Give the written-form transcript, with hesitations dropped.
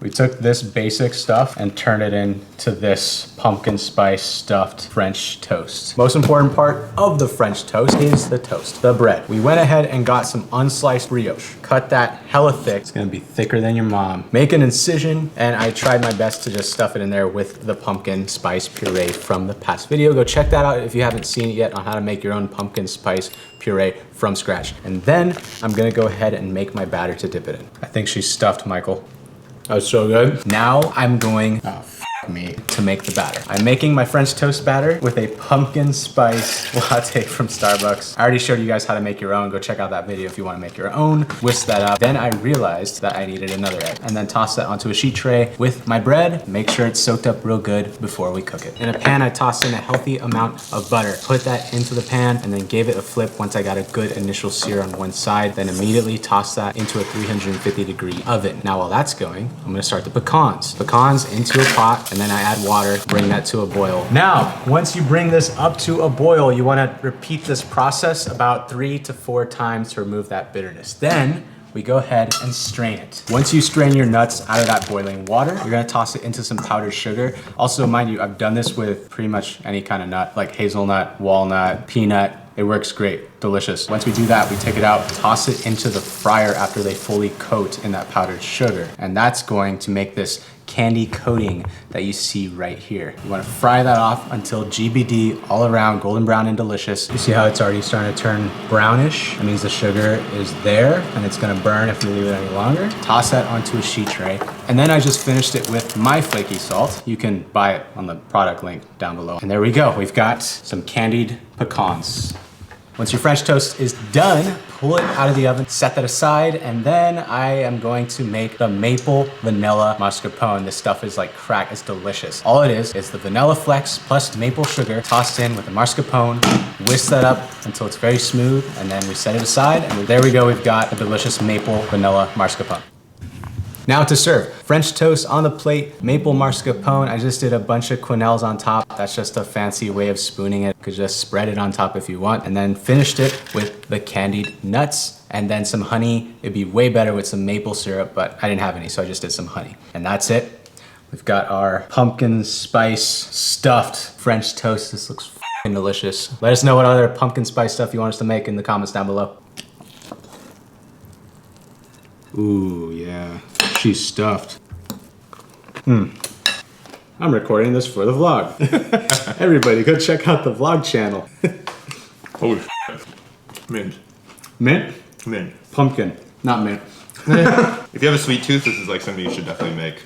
We took this basic stuff and turned it into this pumpkin spice stuffed French toast. Most important part of the French toast is the toast, the bread. We went ahead and got some unsliced brioche. Cut that hella thick. It's gonna be thicker than your mom. Make an incision, and I tried my best to just stuff it in there with the pumpkin spice puree from the past video. Go check that out if you haven't seen it yet on how to make your own pumpkin spice puree from scratch. And then I'm gonna go ahead and make my batter to dip it in. I think she's stuffed, Michael. That was so good. Now I'm going, me, to make the batter. I'm making my French toast batter with a pumpkin spice latte from Starbucks. I already showed you guys how to make your own. Go check out that video if you want to make your own. Whisk that up. Then I realized that I needed another egg, and then toss that onto a sheet tray with my bread. Make sure it's soaked up real good before we cook it. In a pan, I tossed in a healthy amount of butter. Put that into the pan and then gave it a flip once I got a good initial sear on one side. Then immediately toss that into a 350-degree oven. Now while that's going, I'm gonna start the pecans. Pecans into a pot, and then I add water, bring that to a boil. Now, once you bring this up to a boil, you wanna repeat this process about 3 to 4 times to remove that bitterness. Then, we go ahead and strain it. Once you strain your nuts out of that boiling water, you're gonna toss it into some powdered sugar. Also, mind you, I've done this with pretty much any kind of nut, like hazelnut, walnut, peanut. It works great, delicious. Once we do that, we take it out, toss it into the fryer after they fully coat in that powdered sugar. And that's going to make this candy coating that you see right here. You wanna fry that off until GBD, all around, golden brown and delicious. You see how it's already starting to turn brownish? That means the sugar is there and it's gonna burn if we leave it any longer. Toss that onto a sheet tray. And then I just finished it with my flaky salt. You can buy it on the product link down below. And there we go, we've got some candied pecans. Once your French toast is done, pull it out of the oven, set that aside, and then I am going to make the maple vanilla mascarpone. This stuff is like crack, it's delicious. All it is the vanilla flecks plus maple sugar tossed in with the mascarpone, whisk that up until it's very smooth, and then we set it aside, and there we go, we've got a delicious maple vanilla mascarpone. Now to serve. French toast on the plate, maple mascarpone. I just did a bunch of quenelles on top. That's just a fancy way of spooning it. You could just spread it on top if you want. And then finished it with the candied nuts and then some honey. It'd be way better with some maple syrup, but I didn't have any, so I just did some honey. And that's it. We've got our pumpkin spice stuffed French toast. This looks f***ing delicious. Let us know what other pumpkin spice stuff you want us to make in the comments down below. Ooh, yeah. She's stuffed. I'm recording this for the vlog. Everybody, go check out the vlog channel. Holy shit. Mint. Mint? Mint. Pumpkin, not mint. If you have a sweet tooth, this is like something you should definitely make.